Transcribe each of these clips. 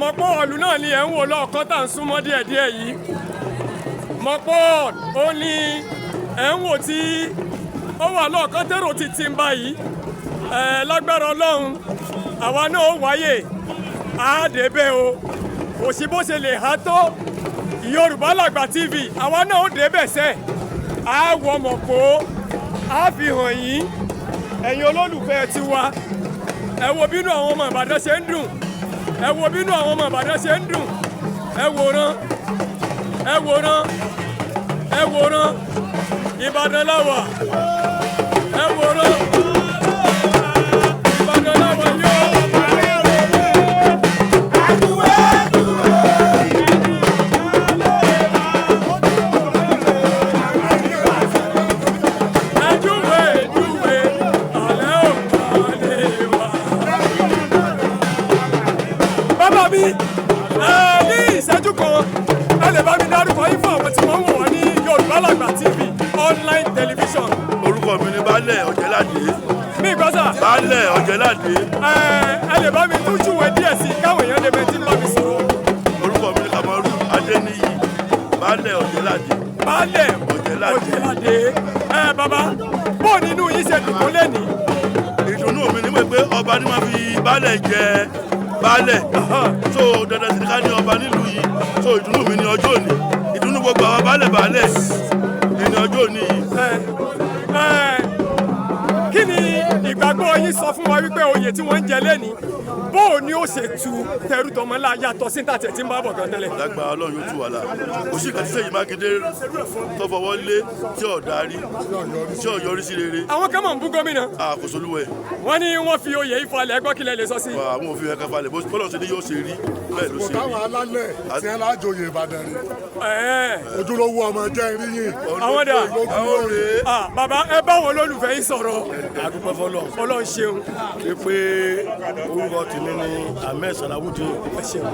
Mọ́pọ̀ ọ̀lù náà ni ẹ̀ ń wò lọ́ọ̀kan tá à ń súnmọ́ díẹ̀díẹ̀ yìí Mọ́pọ̀ ó ní ẹ̀ ń wò tí ó wà lọ́ọ̀kan tẹ́rò ti ti ń báyìí lágbára Ọlọ́run àwa náà ó wáyè á débẹ̀ o kò sí bó ṣe lè há tó Yorùbá Làgbà TV àwa náà ó débẹ̀ sẹ́ á wọ Mọ́pọ̀ á fi hàn yín ẹ̀yin olólùfẹ́ tiwa ẹ wo bínú àwọn ọmọ Ìbàdàn ṣe ń dùn ẹ wo bínú àwọn ọmọ Ìbàdàn ṣe ń dùn ẹ wòran Ìbàdàn láwà ẹ wòran Ìbàdàn láwà yóò. Ní ìṣẹ́jú kan ẹ lè bá mi dárúkọ yín fún àwọn tí wọ́n ń wò wá ní Yorùbá Làgbà TV online television. Orúkọ mi ni Baálẹ̀ Ọ̀jẹ̀ládé. Mi gbọ́ sà. Baálẹ̀ Ọ̀jẹ̀ládé. Ẹ lè bá mi tújúwe díẹ̀ sí i káwọn èèyàn lè bẹ tí ń bá mi sọ̀rọ̀. Orúkọ mi ni Kamaru Adéníyì. Baálẹ̀ Ọ̀jẹ̀ládé. Baálẹ̀ Ọ̀jẹ̀ládé. Bàbá bó nínú yín ṣe dùn tó lẹ́nìí. Ìdùnnú mi ni pé ọba ni wọ́n fi baálẹ̀ jẹ baálẹ̀ so dandan sí ká ní ọba nílùú yìí so ìdùnnú mi ní ọjọ́ òní ìdùnnú gbogbo àwọn baálẹ̀ ní ọjọ́ òní yìí. Kí ni ìgbàgbọ́ yín sọ fún wa wípé oyè tí wọ́n ń jẹ lẹ́ni bóò ni ó ṣe tu tẹrú tọmọlá yàtọ̀ sí tàtẹ̀ tí ń bá bọ̀ gan tẹ́lẹ̀. Lágbára Ọlọ́run yóò tù wá la kò sí ìkàtí Ṣèyí Mákindé tó fọwọ́ lé tí ò darí tí ò yọrí sí rere. Àwọn kan mọ̀ ń bú gómìnà. Àkóso olúwẹ̀. Wọ́n ní wọ́n fi oyè ìfalẹ̀ ẹgbọ́ kílẹ̀ lè sọ sí. Àwọn òfin ẹ̀ka falẹ̀ bọ́lọ̀ ṣe ni yóò ṣe rí bẹ́ẹ̀ ló ṣe rí. Kò táwọn alálẹ̀ tí ẹ lájòyè Ìbàdàn rí. Ojúlówó ọmọ jẹ́ irí yìí. Àwọn dà. Àwọn rèé. Bàbá ẹ bá wọn olólùfẹ́ yín sọ̀rọ̀. Adúpẹ́ fọlọ́. Ọlọ́run ṣeun. Pé orúkọ tèmi ni Ahmed Salawudeen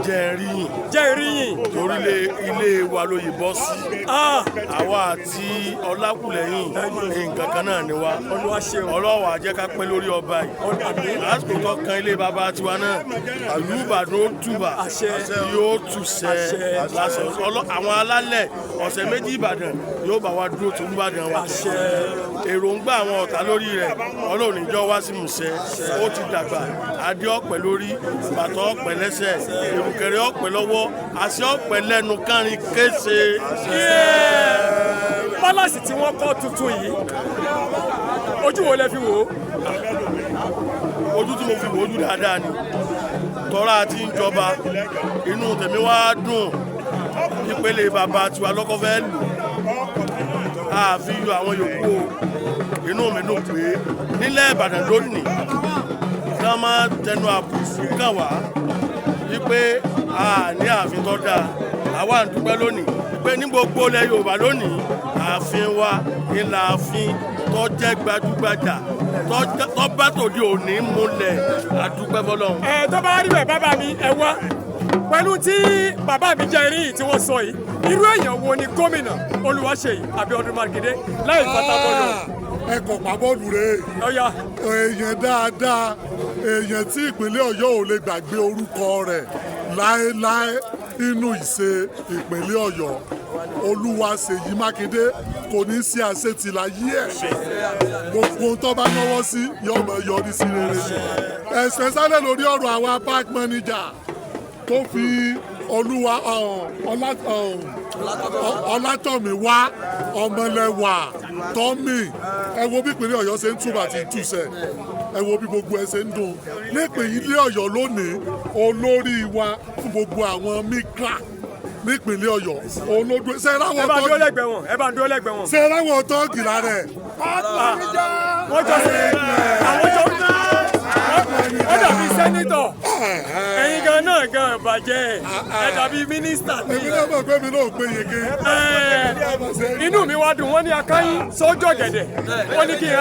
Jẹ́rìyìn. Jẹ́rìyìn. Torí ilé wa ló yìnbọn sí. Àwa àti Ọlákùlẹ́yìn nǹkan kan náà ni wa. Olúwa ṣeun. Ọlọ́wà jẹ́ ká pẹ́ lórí ọba yìí. Lásìkò tó kan ilé bàbá tiwa náà. Olúbàdàn ó túbà. Yóò túṣẹ́ lásán. Àwọn alálẹ̀ ọ̀sẹ̀ méjì Ìbàdàn yóò bá wa dúró tó Olúbàdàn wa. Èròǹgbà àwọn ọ̀tá lórí rẹ̀ Ọlọ́run ìjọ wá sí musẹ́. Ó ti dàgbà. Adé ọ̀pẹ lórí, bàtà ọ̀pẹ lẹ́sẹ̀, èrùkẹ̀rẹ̀ ọ̀pẹ lọ́wọ́, àṣẹ ọ̀pẹ lẹ́nu kárin kése. Pálásì tí wọ́n kọ́ tuntun yìí ojú wo lẹ fi wò ó? Ojú tí mo fi wò ojú dáadáa ni tọ́ra àti ìjọba inú tèmi wá dùn ìpele bàbá tiwa lọ́kọ́ fẹ́ lù àfi yọ àwọn yòókù inú mi dùn pé nílẹ̀ Ìbàdàn lónìí ká máa tẹnu àbùsí kàn wá wípé a ní ààfin tó dáa àwa ń dúpẹ́ lónìí pé ní gbogbo ilẹ̀ Yorùbá lónìí ààfin wa ìlà ààfin tó jẹ́ gbajúgbajà tó bá tòde òní múlẹ̀ àdúpẹ́ fọlọ́run. Tó bá rí bẹ́ẹ̀ bàbá mi ẹ wá pẹ̀lú tí bàbá mi jẹ́ irin tí wọ́n sọ yìí irú èèyàn wo ni gómìnà Olúwaṣeyì Abíọ́dún Mákindé láì pátábọ́ọ̀lù. Ẹ kò pa bọ́ọ̀lù rẹ̀. Èèyàn dáadáa èèyàn tí ìpínlẹ̀ Ọ̀yọ́ ò lè gbàgbé orúkọ rẹ̀ láéláé nínú ìṣe ìpínlẹ̀ Ọ̀yọ́ Olúwaṣeyì Mákindé kò ní sí àṣetìláyé ẹ̀ gbogbo tó bá náwó sí yọmọ yọrí sí rere especially lórí ọ̀rọ̀ àwọn park manager tó fi Ọlátọ̀mí wá Ọmọlẹ́wà Tọ́mì ẹ wo bí ìpínlẹ̀ Ọ̀yọ́ ṣe ń túbà tí ń túṣẹ̀ ẹ wo bí gbogbo ẹ ṣe ń dùn nípìnlẹ̀ Ọ̀yọ́ lónìí olórí wa fún gbogbo àwọn mikra nípìnlẹ̀ Ọ̀yọ́ olódò ṣe ráwọn tọ́ọ̀gì ẹ bá ń dúró lẹ́gbẹ̀ẹ́ wọn. ṣe ráwọn tọ́ọ̀gì lára ẹ̀. wọ́n jọ sí àwọn jọ ó dàbí sẹ́nítọ̀ ẹ̀yin gan náà gan bàjẹ́ ẹ dàbí mínísítà. èmi náà mọ̀ pé mi náà gbé yege. inú mi wá dùn wọ́n ní akáyín sójọ́ gẹ̀dẹ̀ wọ́n ní kí n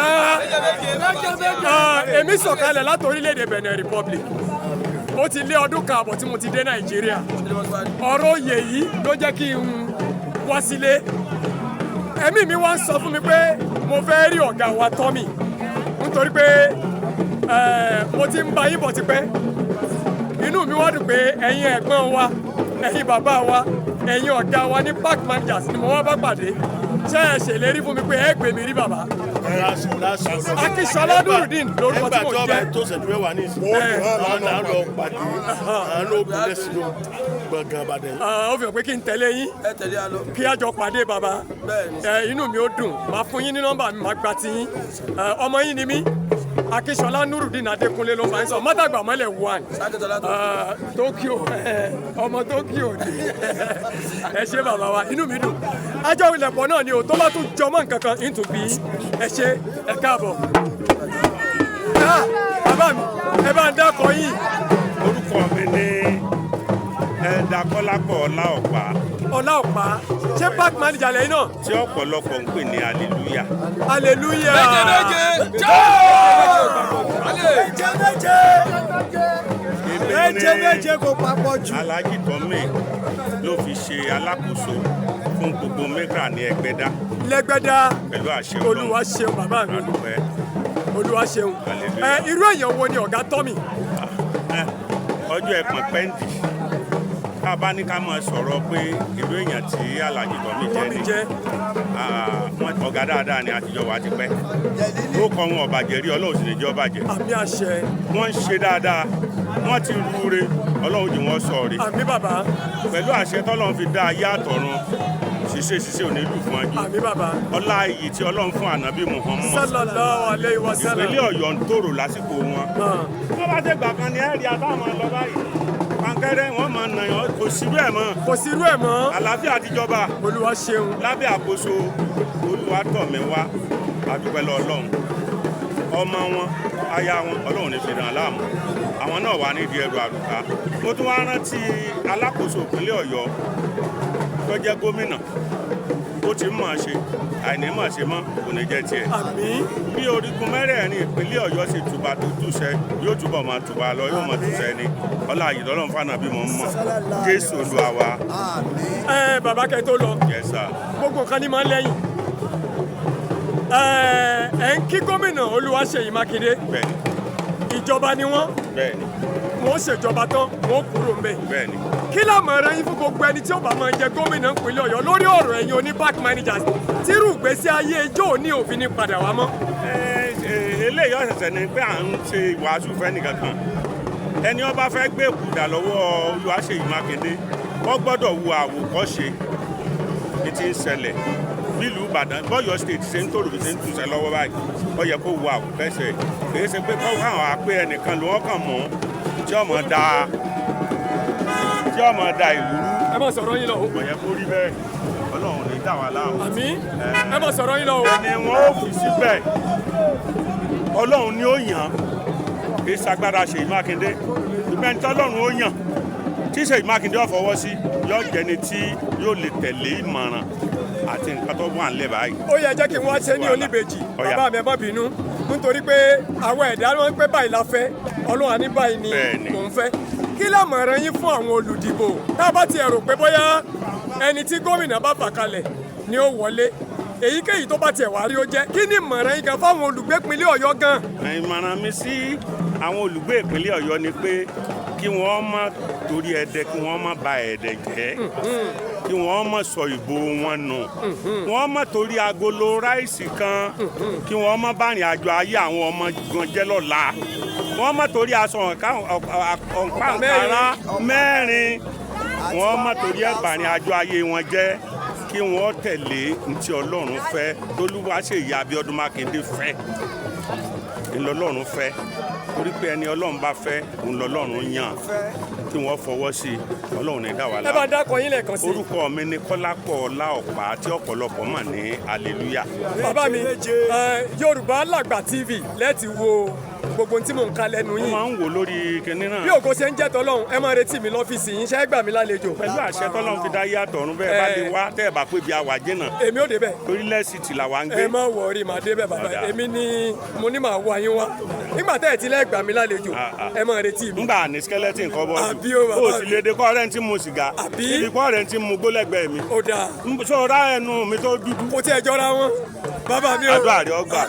èmi sọ̀kalẹ̀ láti orílẹ̀-èdè Benin Republic ó ti lé ọdún kan àbọ̀ tí mo ti dé Nàìjíríà ọ̀rọ̀ oyè yìí ló jẹ́ kí n wá sílé ẹ̀mí mi wá ń sọ fún mi pé mo fẹ́ rí ọ̀gá wa Tọ́mì nítorí pé mo ti ń bá yín bọ̀ tipẹ́ inú mi wá dùn pé ẹ̀yin ẹ̀gbọ́n wa ẹ̀yin bàbá wa ẹ̀yin ọ̀gá wa ní park managers ni mo wá bá pàdé ṣé ẹ ṣèlérí fún mi pé ẹ gbé mi rí bàbá. Akínsọlá Nurudeen lórúkọ tí mo jẹ́. tó ṣẹ̀dúrẹ́ wà ní ìsìn àwọn náà lọ pàdé àwọn ló gúnlẹ̀ sínú gbọ̀ngàn Ìbàdàn. Ó fi hàn pé kí n tẹ̀lé yín kí a jọ pàdé bàbá. Inú mi ó dùn máa fún yín ní nọ́mbà mi máa gba ti yín. Ọmọ yín ni mí Akínsọlá Nurudeen Adékúnlé ló máa ń sọ mọ́tàgbà mọ́lẹ̀ one Tokyo ọmọ Tokyo ni ẹ ṣé bàbá wa inú mi dùn ajọ́ ìlẹ̀pọ̀ náà ni o tó bá tún jọmọ́ nǹkan kan ń tún bí ẹ ṣé ẹ káàbọ̀. Bàbá mi ẹ bá ń dákọ̀ yín. Orúkọ mi ní Dàkọ́lápọ̀ Ọláọ̀pá. Ọláọ̀pá ṣé park manager lẹ́yìn náà. Tí ọ̀pọ̀lọpọ̀ ń pè ní hallelujah. Hallelujah. méje kò papọ̀ jù. Alhaji Tọ́mì ló fi ṣe alákòóso fún gbogbo mẹ́kà ní Ẹgbẹ́dá. Lẹ́gbẹ́dá pẹ̀lú àṣẹ Olúwa ṣeun bàbá mi. Adúpẹ́. Olúwa ṣeun. Irú èèyàn wo ni ọ̀gá Tọ́mì? Ọjọ́ ẹ̀pọ̀n pẹ́ǹdì ká bá ní ká máa sọ̀rọ̀ pé irú èèyàn tí Alhaji Tọ́mì jẹ́ ni ọ̀gá dáadáa ni àtijọ́ wa ti pẹ́. Ó kọ́ wọn ọ̀bàjẹ́ rí Ọlọ́run sì lè jẹ́ ọ̀bàjẹ́. Àmì àṣẹ. Wọ́n ń ṣe dáadáa wọ́n ti rúure Ọlọ́run jù wọ́n sọ̀rí. Àmì bàbá. Pẹ̀lú àṣẹ tọ́lọ́run fi dá ayé àtọ̀run ṣiṣẹ́ ò ní lù fún ẹjú. Àmì bàbá. Ọlá iyì tí Ọlọ́run fún ànábì Muhammad. Sallallahu alaihi wasallam. Ìpínlẹ̀ Ọ̀yọ́ ń tòrò lásìkò wọn. Wọ́n bá tẹ̀gbà kan ní ẹ̀rí àtàwọn lọ báyìí. Pankẹ́rẹ́ wọn máa nà yàn kò sírú ẹ̀ mọ́. Kò sírú ẹ̀ mọ́. Àlàáfíà àtijọba. Olúwa ṣeun. Lábẹ́ àkóso Olúwatọ́miwá adúpẹ́ lọ Ọlọ́run. Ọmọ wọn aya wọn Ọlọ́run ní fi ràn láàmú. Àwọn náà wà nídìí ẹrù àlùkà. Mo tún wá rántí alákòóso ìpínlẹ̀ Ọ̀yọ́ tó jẹ́ gómìnà ó ti mọ̀ ṣe àìní mọ̀ ṣe mọ́ kò ní jẹ́ tiẹ̀. Àmín. Bí orígun mẹ́rẹ̀ẹ̀rin ìpínlẹ̀ Ọ̀yọ́ ṣe tùbà tó túṣẹ́ yóò túbọ̀ máa tùbà lọ yóò mọ̀ túṣẹ́ ni ọlá àyìnlọ́lọ́ fànà bí mo ń mọ̀ Jésù Olúwa wa. Bàbá kẹ́ tó lọ Yes sir. gbogbo nǹkan ní máa ń lẹ́yìn. Ẹ ń kí gómìnà Olúwaṣeyì Mákindé. Bẹ́ẹ̀ni. Ìjọba ni wọ́n. Bẹ́ẹ̀ni. Wọ́n ṣèjọba tán wọ́n kúrò ńbẹ̀. Bẹ́ẹ̀ni. Kí lámọ̀ràn yín fún gbogbo ẹni tí ó bá máa jẹ gómìnà ìpínlẹ̀ Ọ̀yọ́ lórí ọ̀rọ̀ ẹ̀yin oní park managers tírú ìgbésí ayé ijó òní òfin ní padà wá mọ́. Eléyìí ọ̀sẹ̀sẹ̀ ni pé à ń ṣe ìwàásù fẹ́ nìkan kan ẹni ó bá fẹ́ gbé ìkùdà lọ́wọ́ Olúwaṣeyì Mákindé wọ́n gbọ́dọ̀ wo àwòkọ́ṣe ní ti ń ṣẹlẹ̀ nílùú Ìbàdàn bọ́yọ̀ state ṣe ń tòrò bí ṣe ń túnṣe lọ́wọ́ báyìí ó yẹ kó wo àwòkọ́ṣe kìí ṣe pé káwọn àpé ẹnìkan ló wọ́n kàn mọ́ tí ọmọ da ìlú rú. Ẹ má sọ̀rọ̀ yín lọ o. Kò yẹ kó rí bẹ́ẹ̀ Ọlọ́run ní dà wá láàmú. Àmín. Ẹ má sọ̀rọ̀ yín lọ o. Ẹni wọn ò fi síbẹ̀ Ọlọ́run ni ó yàn kì í ṣagbára Ṣèyí Mákindé ìgbẹ́ni tí Ọlọ́run ó yàn tí Ṣèyí Mákindé ó fọwọ́ sí yóò jẹni tí yóò lè tẹ̀lé ìmọ̀ràn àti nǹkan tó wà nílẹ̀ báyìí. Ó yẹ jẹ́ kí n wá ṣe ní oníbejì bàbá mi ẹ má bínú nítorí pé àwọn ẹ̀dá ló ń pẹ́ báyìí la fẹ́ Ọlọ́run àní báyìí ni mò ń fẹ́. Kí lámọ̀ràn yín fún àwọn olùdìbò tá a bá ti rò pé bóyá ẹni tí gómìnà bá fà kalẹ̀ ni ó wọlé èyíkéyìí tó bá tiẹ̀ wá rí ó jẹ́ kí ni ìmọ̀ràn yín gan fáwọn olùgbé ìpínlẹ̀ Ọ̀yọ́ gan. Ìmọ̀ràn mi sí àwọn olùgbé ìpínlẹ̀ Ọ̀yọ́ ni pé kí wọ́n má torí ẹ̀dẹ̀ kí wọ́n má ba ẹ̀dẹ̀ jẹ́ kí wọ́n má sọ ìbò wọn nù wọ́n má torí agolo ráìsì kan kí wọ́n má bá rìn àjò ayé àwọn ọmọ gan jẹ́ lọ́la wọ́n má torí aṣọ ọ̀pá-àǹkárá mẹ́rin wọ́n má torí ẹ̀bàrin àjò ayé wọn jẹ́ kí wọ́n tẹ̀lé ntí Ọlọ́run fẹ́ t'Olúwaṣeyì Abíọ́dún Mákindé fẹ́ ńlọlọ́run fẹ́ torí pé ẹni Ọlọ́run bá fẹ́ òun lọ́lọ́run yàn kí wọ́n fọwọ́ sí Ọlọ́run ní dá wa láàmú. Ẹ bá dákọ̀ yín lẹ́ẹ̀kan sí. Orúkọ mi ni Kọ́lápọ̀ Ọláọ̀pá tí ọ̀pọ̀lọpọ̀ mọ̀ ní hallelujah. Bàbá mi Yorùbá Làgbà TV lẹ́ẹ̀tì wo gbogbo tí mò ń ka lẹ́nu yín. Wọ́n máa ń wò lórí kinní náà. Bí ògo ṣe ń jẹ́ tọ́lọ́run ẹ máa retí mi lọ́fíìsì yín ṣe é gbà mí lálejò. Pẹ̀lú àṣẹ tọ́lọ́run fi dá yé àtọ̀run bẹ́ẹ̀ bá lè wá tẹ́ ẹ̀ bá pé bí a wà jìnnà. Èmi ò débẹ̀. Orílẹ̀ City là wà ń gbé. Ẹ má wọrí màá débẹ̀ bàbá èmi ni mo ní màá wá yín wá. Nígbà tẹ́ ẹ̀ ti lẹ́ gbà mí lálejò ẹ máa retí mi. Ngbà ní skeleton kọ́ bọ́ọ̀lù. Àbí o bàbá mi. O sì lè de kọ́ rẹ̀ ń tí mu sìgá. Àbí. Ibi kọ́ rẹ̀ ń tí mu gbólẹ́gbẹ̀ẹ́ mi. Ó dáa. Sọ̀rọ̀ ẹnu mi tó dúdú. Kò tiẹ̀ jọra wọn. Bàbá mi o. Àdúrà rẹ̀ ọgbà.